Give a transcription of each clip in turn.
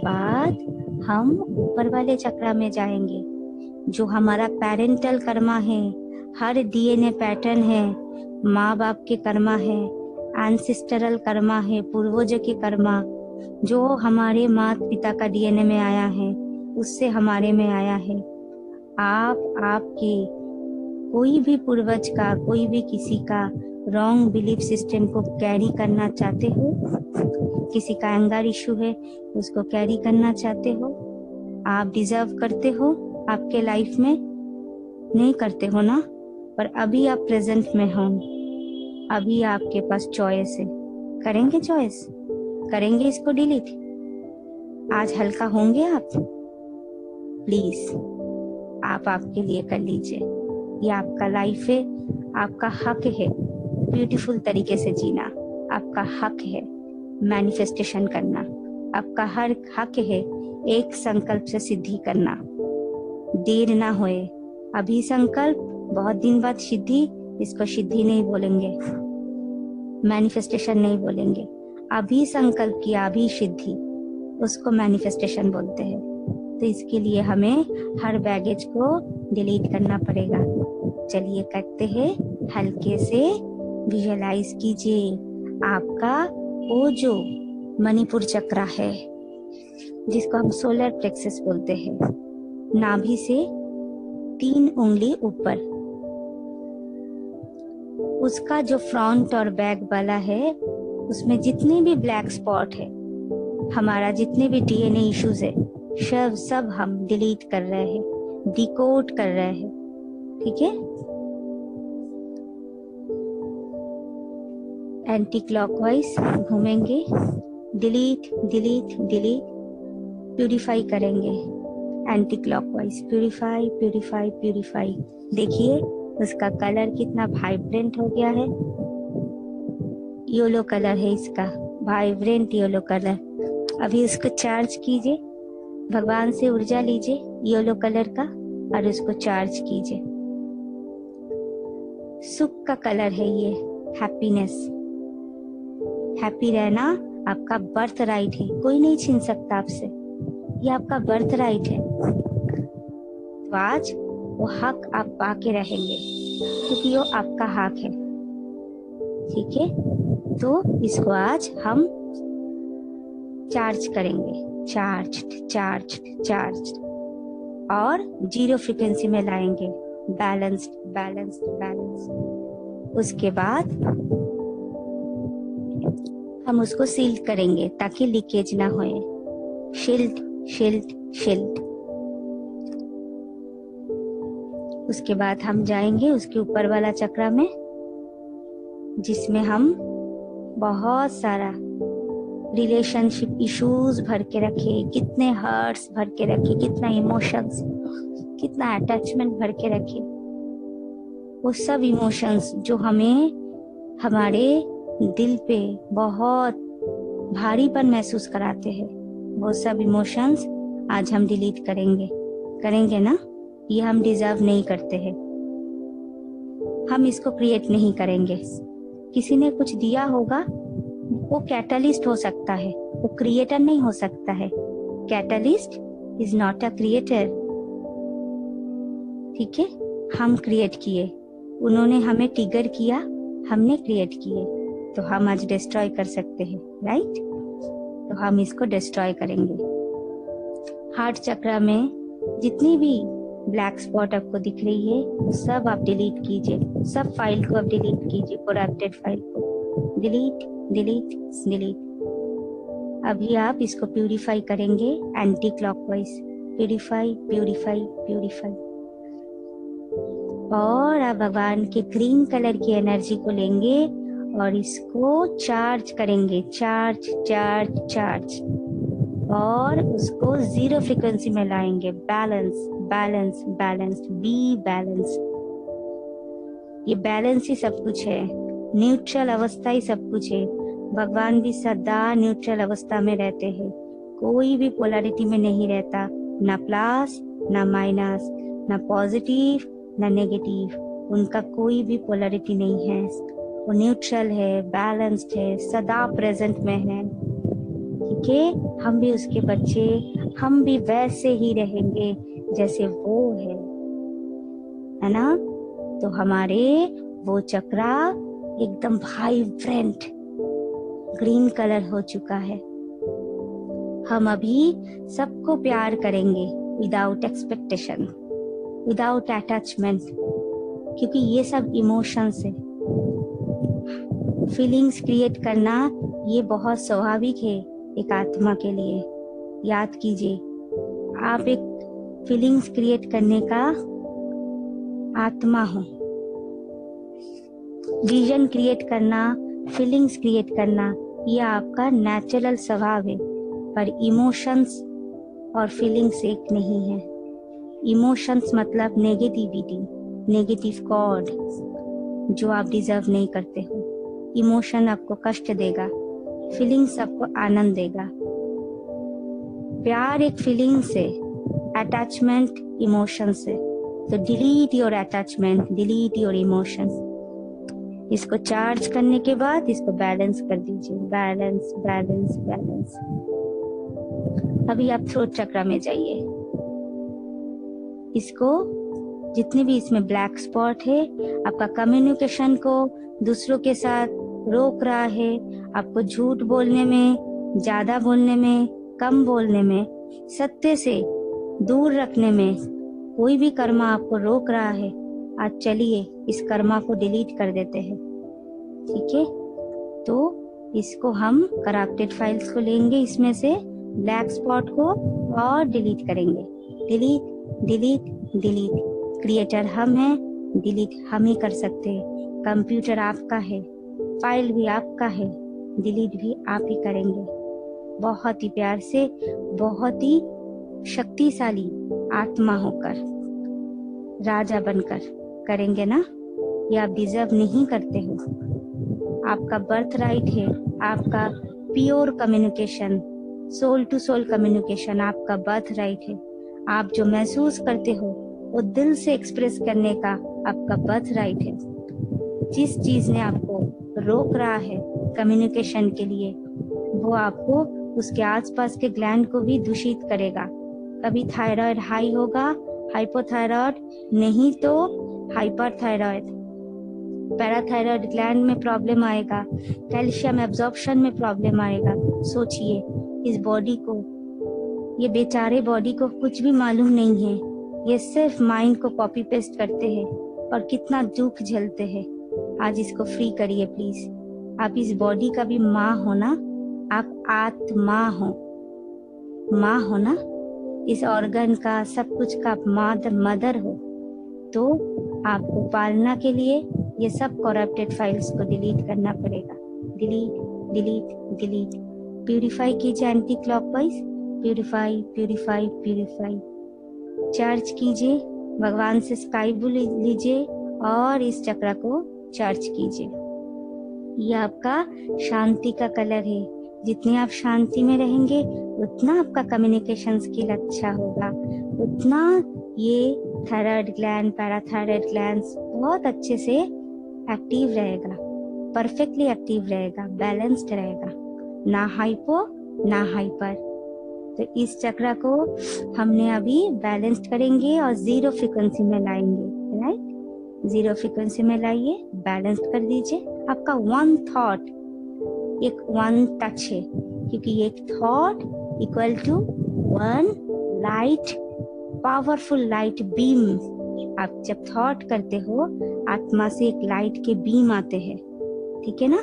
बाद हम ऊपर वाले चक्रा में जाएंगे, जो हमारा पेरेंटल कर्मा है, हर डीएनए पैटर्न है, माँ बाप के कर्मा है, एंसेस्टरल कर्मा है, पूर्वजों के कर्मा, जो हमारे माता पिता का डीएनए में आया है, उससे हमारे में आया है। आपके कोई भी पूर्वज का, कोई भी किसी का रॉन्ग बिलीफ सिस्टम को कैरी करना चाहते हो, किसी का एंगर इशू है उसको कैरी करना चाहते हो, आप डिजर्व करते हो आपके लाइफ में, नहीं करते हो ना, पर अभी आप प्रेजेंट में हो, अभी आपके पास चॉइस है। करेंगे चॉइस, करेंगे इसको डिलीट। आज हल्का होंगे आप, प्लीज आप आपके लिए कर लीजिए। ये आपका लाइफ है, आपका हक है ब्यूटीफुल तरीके से जीना, आपका हक है मैनिफेस्टेशन करना, आपका हर हक है एक संकल्प से सिद्धि करना। देर ना होए, अभी संकल्प, बहुत दिन बाद सिद्धि, इसको सिद्धि नहीं बोलेंगे, मैनिफेस्टेशन नहीं बोलेंगे। अभी संकल्प किया, अभी सिद्धि, उसको मैनिफेस्टेशन बोलते हैं। तो इसके लिए हमें हर बैगेज को डिलीट करना पड़ेगा। चलिए करते हैं, हल्के से विजुअलाइज कीजिए आपका वो जो मणिपुर चक्र है, जिसको हम सोलर प्लेक्सस बोलते हैं, नाभि से 3 उंगली ऊपर, उसका जो फ्रंट और बैक वाला है, उसमें जितने भी ब्लैक स्पॉट है, हमारा जितने भी डीएनए इश्यूज है, सब हम डिलीट कर रहे हैं, डिकोड कर रहे हैं। ठीक है, एंटी क्लॉकवाइज घूमेंगे, डिलीट डिलीट डिलीट, प्यूरिफाई करेंगे anti clockwise, purify purify purify. देखिए उसका कलर कितना वाइब्रेंट हो गया है, येलो कलर है इसका, वाइब्रेंट येलो कलर। अभी इसको चार्ज कीजिए, भगवान से ऊर्जा लीजिए येलो कलर का और उसको चार्ज कीजिए। सुख का कलर है ये, हैप्पीनेस, हैप्पी रहना आपका बर्थ राइट है, कोई नहीं छीन सकता आपसे, ये आपका बर्थ राइट है। तो आज वो हक आप पाके रहेंगे, क्योंकि वो आपका हक है। ठीक है, तो इसको आज हम चार्ज करेंगे, चार्ज चार्ज चार्ज, और 0 फ्रीक्वेंसी में लाएंगे, बैलेंस्ड बैलेंस्ड बैलेंस्ड। उसके बाद हम उसको सील करेंगे ताकि लीकेज ना होए, शील्ड शील्ड शील्ड। उसके बाद हम जाएंगे उसके ऊपर वाला चक्र में, जिसमें हम बहुत सारा रिलेशनशिप इश्यूज भर के रखे, कितने हर्ट्स भर के रखे, कितना इमोशंस, कितना अटैचमेंट भर के रखे, वो सब इमोशंस जो हमें हमारे दिल पे बहुत भारीपन महसूस कराते हैं, वो सब इमोशंस आज हम डिलीट करेंगे। करेंगे ना, ये हम डिजर्व नहीं करते हैं, हम इसको क्रिएट नहीं करेंगे। किसी ने कुछ दिया होगा, वो कैटलिस्ट हो सकता है, वो क्रिएटर नहीं हो सकता है। Catalyst is not a creator. ठीक है, हम क्रिएट किए, उन्होंने हमें ट्रिगर किया, हमने क्रिएट किए, तो हम आज डिस्ट्रॉय कर सकते हैं, राइट? तो हम इसको डिस्ट्रॉय करेंगे। हार्ट चक्र में जितनी भी ब्लैक स्पॉट आपको दिख रही है, वो सब आप डिलीट कीजिए, सब फाइल को आप डिलीट कीजिए, करप्टेड फाइल को डिलीट डिलीट डिलीट। अभी आप इसको प्यूरिफाई करेंगे anti clockwise, purify purify purify. और आप भगवान के ग्रीन कलर की एनर्जी को लेंगे और इसको चार्ज करेंगे, चार्ज चार्ज चार्ज, और उसको 0 फ्रीक्वेंसी में लाएंगे, balance balance balance, be balance. ये बैलेंस ही सब कुछ है, न्यूट्रल अवस्था ही सब कुछ है। भगवान भी सदा न्यूट्रल अवस्था में रहते हैं, कोई भी पोलैरिटी में नहीं रहता, ना प्लस ना माइनस, ना पॉजिटिव ना नेगेटिव, उनका कोई भी पोलैरिटी नहीं है, वो न्यूट्रल है, बैलेंस्ड है, सदा प्रेजेंट में है। ठीक है, हम भी उसके बच्चे, हम भी वैसे ही रहेंगे जैसे वो है ना। तो हमारे वो चक्रा एकदम वाइब्रेंट ग्रीन कलर हो चुका है। हम अभी सबको प्यार करेंगे विदाउट एक्सपेक्टेशन, विदाउट अटैचमेंट, क्योंकि ये सब इमोशंस है। फीलिंग्स क्रिएट करना ये बहुत स्वाभाविक है एक आत्मा के लिए। याद कीजिए, आप एक फीलिंग्स क्रिएट करने का आत्मा हो। विजन क्रिएट करना, फीलिंग्स क्रिएट करना, ये आपका नेचुरल स्वभाव है। पर इमोशंस और फीलिंग्स एक नहीं है। इमोशंस मतलब नेगेटिविटी, नेगेटिव गॉड जो आप डिजर्व नहीं करते हो। इमोशन आपको कष्ट देगा, फीलिंग्स आपको आनंद देगा। प्यार एक फीलिंग से, अटैचमेंट इमोशन से। तो delete your attachment, delete your emotion. इसको चार्ज करने के बाद इसको बैलेंस कर दीजिए। Balance balance balance. अभी आप थ्रोट चक्रा में जाइए। इसको जितने भी इसमें ब्लैक स्पॉट है, आपका कम्युनिकेशन को दूसरों के साथ रोक रहा है, आपको झूठ बोलने में, ज्यादा बोलने में, कम बोलने में, सत्य से दूर रखने में कोई भी कर्मा आपको रोक रहा है, आज चलिए इस कर्मा को डिलीट कर देते हैं। ठीक है, तो इसको हम करप्टेड फाइल्स को लेंगे, इसमें से ब्लैक स्पॉट को और डिलीट करेंगे। Delete delete delete. क्रिएटर हम हैं, डिलीट हम ही कर सकते हैं। कंप्यूटर आपका है, फाइल भी आपका है, डिलीट भी आप ही करेंगे। बहुत ही प्यार से, बहुत ही शक्तिशाली आत्मा होकर, राजा बनकर करेंगे ना। ये आप डिजर्व नहीं करते हो। आपका बर्थ राइट है, आपका pure communication, soul to soul communication आपका बर्थ राइट है। आप जो महसूस करते हो वो दिल से एक्सप्रेस करने का आपका बर्थ राइट है। जिस चीज ने आपको रोक रहा है कम्युनिकेशन के लिए, वो आपको उसके आसपास के ग्लैंड को भी दूषित करेगा। कभी थायराइड हाई होगा, हाइपोथायराइड, नहीं तो हाइपरथायराइड। पैराथायराइड ग्लैंड में प्रॉब्लम आएगा, कैल्शियम एब्जॉर्प्शन में प्रॉब्लम आएगा। सोचिए, इस बॉडी को, ये बेचारे बॉडी को कुछ भी मालूम नहीं है। ये सिर्फ माइंड को कॉपी पेस्ट करते हैं और कितना दुख झेलते हैं। आज इसको फ्री करिए प्लीज। आप इस बॉडी का भी माँ हो ना, आप आत्मा हो, माँ हो ना, इस ऑर्गन का, सब कुछ का आप मदर हो। तो आपको पालना के लिए ये सब करप्टेड फाइल्स को डिलीट करना पड़ेगा। Delete delete delete. प्यूरिफाई कीजिए anti clockwise, purify purify purify. Charge कीजिए, भगवान से स्काई ब्लू लीजिए और इस चक्र को चार्ज कीजिए। ये आपका शांति का कलर है। जितने आप शांति में रहेंगे उतना आपका कम्युनिकेशन स्किल अच्छा होगा, उतना ये थायराइड ग्लैंड, पैराथायराइड ग्लैंड्स बहुत अच्छे से एक्टिव रहेगा, परफेक्टली एक्टिव रहेगा, बैलेंस्ड रहेगा, ना हाइपो ना हाइपर। तो इस चक्र को हमने अभी बैलेंस्ड करेंगे और जीरो फ्रीक्वेंसी में लाएंगे। राइट, जीरो फ्रीक्वेंसी में लाइए, बैलेंस्ड कर दीजिए। आपका वन थॉट एक वन टच है, क्योंकि एक thought equal to one light, powerful light beam. आप जब थॉट करते हो, आत्मा से एक लाइट के बीम आते हैं, ठीक है ना।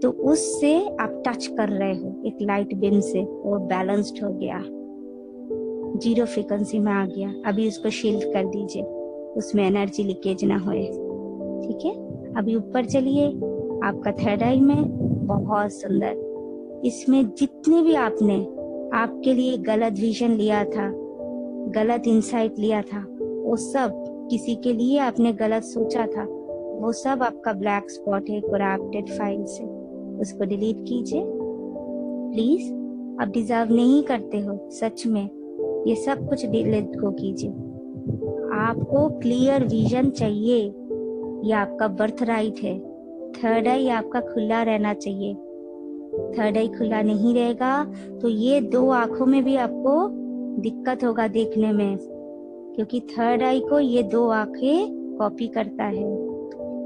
तो उससे आप टच कर रहे हो एक लाइट बीम से, वो बैलेंस्ड हो गया, जीरो फ्रीक्वेंसी में आ गया। अभी उसको शील्ड कर दीजिए, उसमें एनर्जी लीकेज ना होए। ठीक है, अभी ऊपर चलिए। आपका थर्ड आई में बहुत सुंदर, इसमें जितने भी आपने आपके लिए गलत विजन लिया था, गलत इंसाइट लिया था, वो सब किसी के लिए आपने गलत सोचा था, वो सब आपका ब्लैक स्पॉट है करप्टेड फाइल से। उसको डिलीट कीजिए प्लीज। आप डिजर्व नहीं करते हो सच में, ये सब कुछ डिलीट को कीजिए। आपको क्लियर विजन चाहिए, ये आपका बर्थ राइट है। थर्ड आई आपका खुला रहना चाहिए, थर्ड आई खुला नहीं रहेगा तो ये 2 आंखों में भी आपको दिक्कत होगा देखने में, क्योंकि थर्ड आई को ये 2 आंखें कॉपी करता है।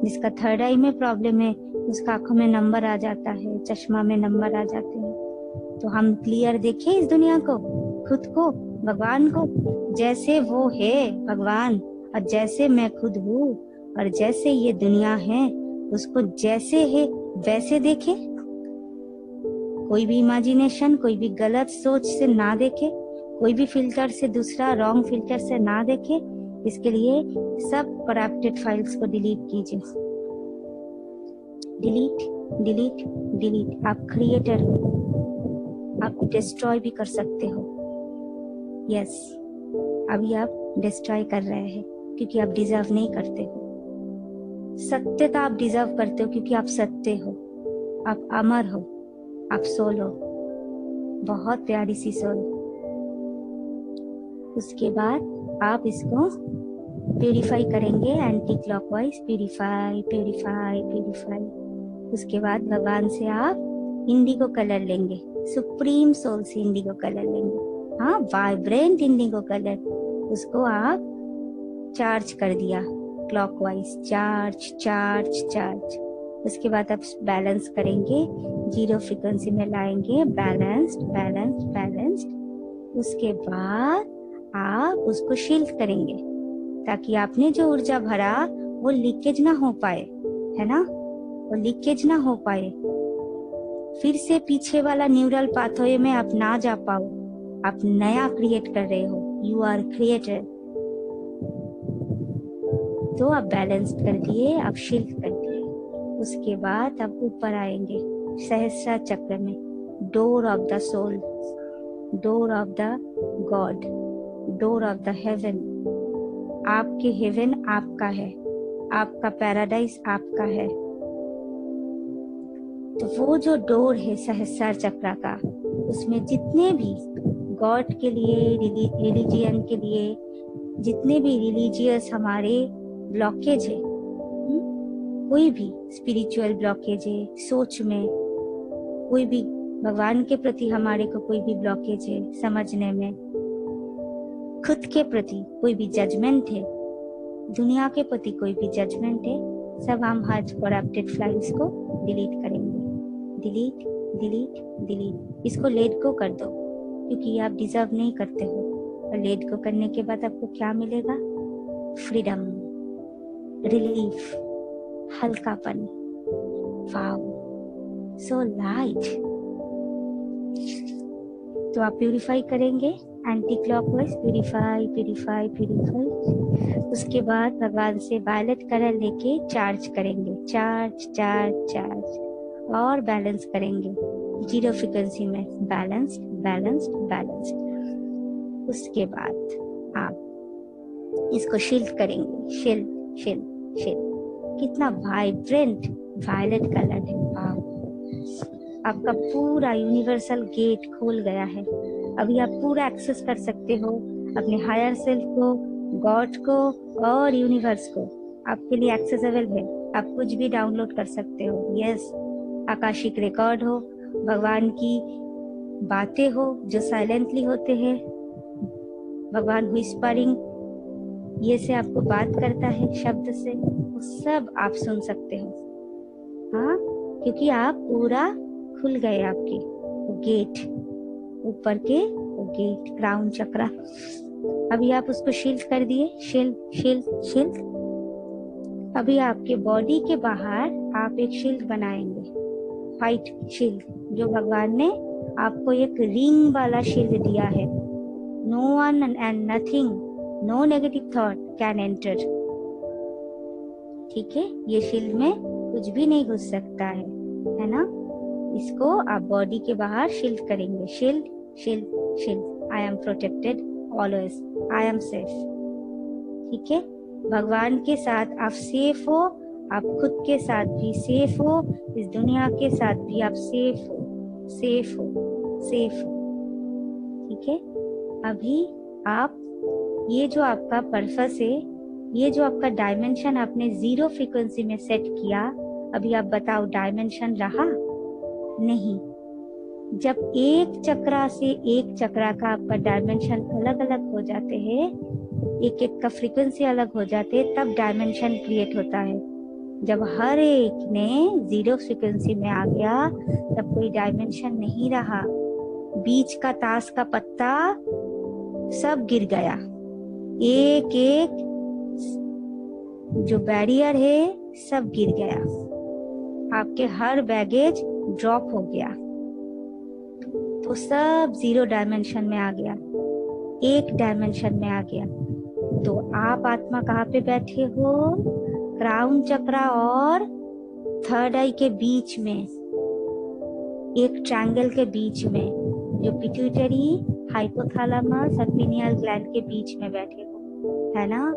जिसका थर्ड आई में प्रॉब्लम है उसका आंखों में नंबर आ जाता है, चश्मा में नंबर आ जाते हैं। तो हम क्लियर देखें इस दुनिया को, खुद को, भगवान को, जैसे वो है भगवान, और जैसे मैं खुद हूँ, और जैसे ये दुनिया है उसको जैसे है वैसे देखे। कोई भी इमेजिनेशन, कोई भी गलत सोच से ना देखे, कोई भी फिल्टर से, दूसरा रॉन्ग फिल्टर से ना देखे। इसके लिए सब करप्टेड फाइल्स को डिलीट कीजिए। Delete delete delete. आप क्रिएटर हो, आप डिस्ट्रॉय भी कर सकते हो। यस, अभी आप डिस्ट्रॉय कर रहे हैं क्योंकि आप डिजर्व नहीं करते हो। सत्यता आप डिजर्व करते हो क्योंकि आप सत्य हो, आप अमर हो, आप सोल हो, बहुत प्यारी सी सोल। उसके बाद आप इसको प्यूरिफाई करेंगे anti clockwise, purify purify purify. उसके बाद भगवान से आप इंडिगो कलर लेंगे, सुप्रीम सोल से इंडिगो कलर लेंगे। हाँ, वाइब्रेंट इंडिगो कलर, उसको आप चार्ज कर दिया क्लॉकवाइज, चार्ज चार्ज चार्ज। उसके बाद आप बैलेंस करेंगे, 0 फ्रीक्वेंसी में लाएंगे, बैलेंस्ड बैलेंस्ड बैलेंस्ड। उसके बाद आप उसको शील्ड करेंगे ताकि आपने जो ऊर्जा भरा वो लीकेज ना हो पाए, है ना, वो लीकेज ना हो पाए, फिर से पीछे वाला न्यूरल पाथवे में आप ना जा पाओ। आप नया क्रिएट कर रहे हो, यू आर क्रिएटर। तो आप बैलेंस कर दिए, आप शील्ड कर दिए। उसके बाद आप ऊपर आएंगे सहस्रा चक्र में, door of the soul, door of the god, door of the heaven. आपके हेवन आपका है, आपका पैराडाइज आपका है। तो वो जो डोर है सहस्रार चक्र का, उसमें जितने भी गॉड के लिए, रिलीजियन के लिए, जितने भी रिलीजियस हमारे ब्लॉकेज है, कोई भी स्पिरिचुअल ब्लॉकेज है, सोच में कोई भी भगवान के प्रति हमारे को कोई भी ब्लॉकेज है, समझने में, खुद के प्रति कोई भी जजमेंट है, दुनिया के प्रति कोई भी जजमेंट है, सब हम हर करप्टेड फाइल्स को डिलीट करेंगे। Delete delete delete. इसको लेट गो कर दो क्योंकि आप डिजर्व नहीं करते हो। और लेट गो करने के बाद आपको क्या मिलेगा? फ्रीडम, रिलीफ, हल्कापन। Wow, so light. तो आप प्यूरिफाई करेंगे anti clockwise, purify purify purify. उसके बाद भगवान से वायलेट कलर लेके चार्ज करेंगे, चार्ज चार्ज चार्ज, और बैलेंस करेंगे 0 फ्रीक्वेंसी में, बैलेंस्ड बैलेंस्ड बैलेंस्ड। उसके बाद आप इसको शील्ड करेंगे, शील्ड शील्ड शील्ड। कितना वाइब्रेंट वायलेट कलर है। वाओ, आपका पूरा यूनिवर्सल गेट खोल गया है। अभी आप पूरा एक्सेस कर सकते हो अपने हायर सेल्फ को, गॉड को और यूनिवर्स को। आपके लिए एक्सेसिबल है, आप कुछ भी डाउनलोड कर सकते हो। यस, आकाशिक रिकॉर्ड हो, भगवान की बातें हो जो साइलेंटली होते हैं, भगवान व्हिस्परिंग ये से आपको बात करता है शब्द से, वो सब आप सुन सकते हो। हाँ, क्योंकि आप पूरा खुल गए, आपके वो गेट, ऊपर के वो गेट, क्राउन चक्रा। अभी आप उसको शील्ड कर दिए, शील्ड शील्ड शील्ड। अभी आपके बॉडी के बाहर आप एक शील्ड बनाएंगे, व्हाइट शील्ड, जो भगवान ने आपको एक रिंग वाला शील्ड दिया है। No one and nothing, no negative thought can enter. ठीक है, ये शील्ड में कुछ भी नहीं घुस सकता है ना। इसको आप बॉडी के बाहर शील्ड करेंगे, shield shield shield. I am protected always, I am safe. ठीक है, भगवान के साथ आप सेफ हो, आप खुद के साथ भी सेफ हो, इस दुनिया के साथ भी आप सेफ हो, सेफ हो, सेफ हो। ठीक है, अभी आप ये जो आपका पर्पस है, ये जो आपका डायमेंशन आपने 0 फ्रीक्वेंसी में सेट किया, अभी आप बताओ डायमेंशन रहा? नहीं, जब एक चक्रा से एक चक्रा का आपका डायमेंशन अलग अलग हो जाते हैं, एक एक का फ्रीक्वेंसी अलग हो जाते हैं, तब डायमेंशन क्रिएट होता है। जब हर एक ने जीरो फ्रीक्वेंसी में आ गया, तब कोई डायमेंशन नहीं रहा। बीच का ताश का पत्ता सब गिर गया, एक एक जो बैरियर है सब गिर गया, आपके हर बैगेज ड्रॉप हो गया, तो सब जीरो डायमेंशन में आ गया, एक डायमेंशन में आ गया। तो आप आत्मा कहाँ पे बैठे हो? क्राउन चक्रा और थर्ड आई के बीच में, एक ट्रायंगल के बीच में, जो पिट्यूटरी, हाइपोथैलेमस और पिनियल ग्लैंड के बीच में बैठे हो, है ना?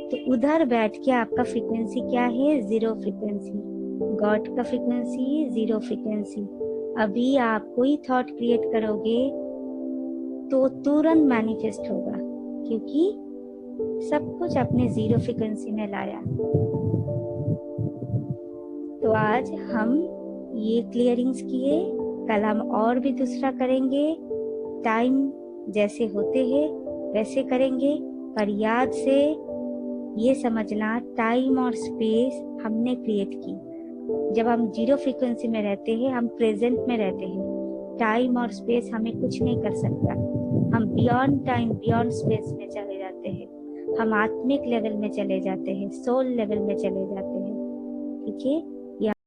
तो उधर बैठ के आपका फ्रीक्वेंसी क्या है? Zero frequency. गॉड का फ्रीक्वेंसी जीरो फ्रीक्वेंसी। अभी आप कोई थॉट क्रिएट करोगे तो तुरंत मैनिफेस्ट होगा, क्योंकि सब कुछ अपने जीरो फ्रीक्वेंसी में लाया। तो आज हम ये क्लियरिंग्स किए, कल हम और भी दूसरा करेंगे। टाइम जैसे होते हैं वैसे करेंगे, पर याद से ये समझना, टाइम और स्पेस हमने क्रिएट की। जब हम जीरो फ्रीक्वेंसी में रहते हैं, हम प्रेजेंट में रहते हैं, टाइम और स्पेस हमें कुछ नहीं कर सकता। हम बियॉन्ड टाइम बियॉन्ड स्पेस में चले जाते हैं, हम आत्मिक लेवल में चले जाते हैं, सोल लेवल में चले जाते हैं। ठीक है।